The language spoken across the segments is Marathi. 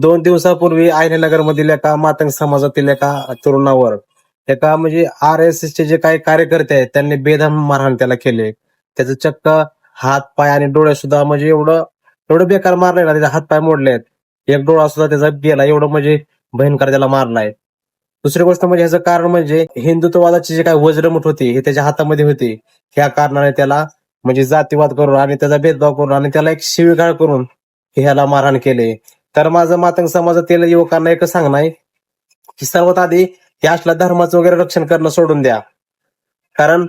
2 दिवसापूर्वी आयनेनगर मधील एका मातंग समाजातील एका तरुणावर एका म्हणजे RSS चे जे काही कार्यकर्ते आहेत त्यांनी बेदम मारहाण त्याला केले. त्याचं चक्क हात पाय आणि डोळे सुद्धा म्हणजे एवढं एवढं बेकार मारलंय ना, त्याचे हात पाय मोडलेत. एक डोळा सुद्धा त्याचा गेला, एवढं म्हणजे भयंकर त्याला मारलाय. दुसरी गोष्ट म्हणजे ह्याचं कारण म्हणजे हिंदुत्ववादाची जे काही वज्रमुठ होती हे त्याच्या हातामध्ये होती. ह्या कारणाने त्याला म्हणजे जातीवाद करून आणि त्याचा भेदभाव करून आणि त्याला एक शिवीगाळ करून ह्याला मारहाण केले. तर माझं मातंग समाजातील युवकांना एकच सांगणं आहे की सर्वात आधी या असल्या धर्माचं वगैरे रक्षण करणं सोडून द्या. कारण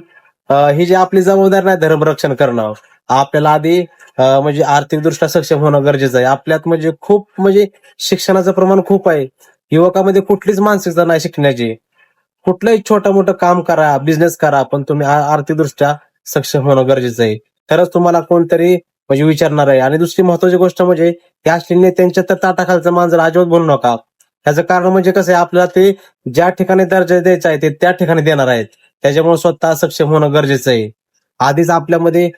ही जी आपली जबाबदारी नाही धर्म रक्षण करणं, आपल्याला आधी म्हणजे आर्थिकदृष्ट्या सक्षम होणं गरजेचं आहे. आपल्यात म्हणजे खूप म्हणजे शिक्षणाचं प्रमाण खूप आहे. युवकामध्ये कुठलीच मानसिकता नाही शिकण्याची. कुठलंही छोटं मोठं काम करा, बिझनेस करा, पण तुम्ही आर्थिकदृष्ट्या सक्षम होणं गरजेचं आहे. तरच तुम्हाला कोणतरी म्हणजे विचारणार आहे. आणि दुसरी महत्वाची गोष्ट म्हणजे त्या असलेल्या नेत्यांच्या तर ताटाखालचं मांजर अजिबात बोलू नका. त्याचं कारण म्हणजे कसं आहे, आपल्याला ते ज्या ठिकाणी दर्जा द्यायचा आहे ते त्या ठिकाणी देणार आहेत. त्याच्यामुळे स्वतः सक्षम होणं गरजेचं आहे. आधीच आपल्यामध्ये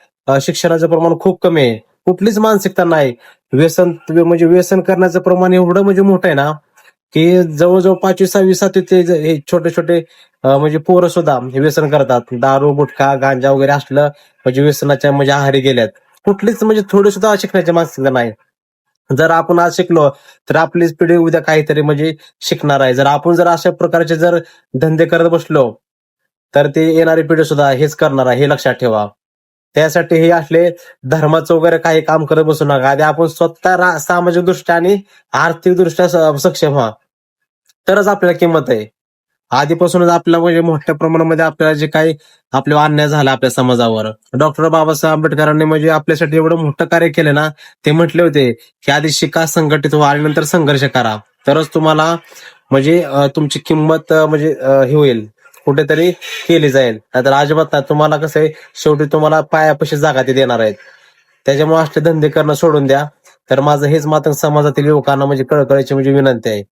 शिक्षणाचं प्रमाण खूप कमी आहे. कुठलीच मानसिकता नाही. म्हणजे व्यसन करण्याचं प्रमाण एवढं म्हणजे मोठं आहे ना, की जवळजवळ 5वी 6वी 7वी ते हे छोटे छोटे म्हणजे पोरं सुद्धा हे व्यसन करतात. दारू, गुटखा, गांजा वगैरे असलं म्हणजे व्यसनाच्या म्हणजे आहारी गेल्यात. कुठलीच म्हणजे थोडी सुद्धा शिकण्याची मानसिकता नाही. जर आपण आज शिकलो तर आपलीच पिढी उद्या काहीतरी म्हणजे शिकणार आहे. जर आपण अशा प्रकारचे जर धंदे करत बसलो तर ते येणारी पिढी सुद्धा हेच करणार आहे, हे लक्षात ठेवा. त्यासाठी हे असले धर्माचं वगैरे काही काम करत बसू नका. आधी आपण स्वतः सामाजिक दृष्ट्या आणि आर्थिक दृष्ट्या सक्षम व्हा, तरच आपल्याला किंमत आहे. आधीपासूनच आपल्याला म्हणजे मोठ्या प्रमाणामध्ये आपल्याला जे काही आपल्यावर अन्याय झाला आपल्या समाजावर, डॉक्टर बाबासाहेब आंबेडकरांनी म्हणजे आपल्यासाठी एवढं मोठं कार्य केलं ना. ते म्हटले होते की आधी शिका, संघटित व्हा आणि नंतर संघर्ष करा, तरच तुम्हाला म्हणजे तुमची किंमत म्हणजे हे होईल, कुठेतरी केली जाईल. नाहीतर अजिबात नाही. तुम्हाला कसं आहे, शेवटी तुम्हाला पायापाशी जागा ते देणार आहेत. त्याच्यामुळे असले धंदे करणं सोडून द्या. तर माझं हेच मात्र समाजातील युवकांना म्हणजे कळकळीची म्हणजे विनंती आहे.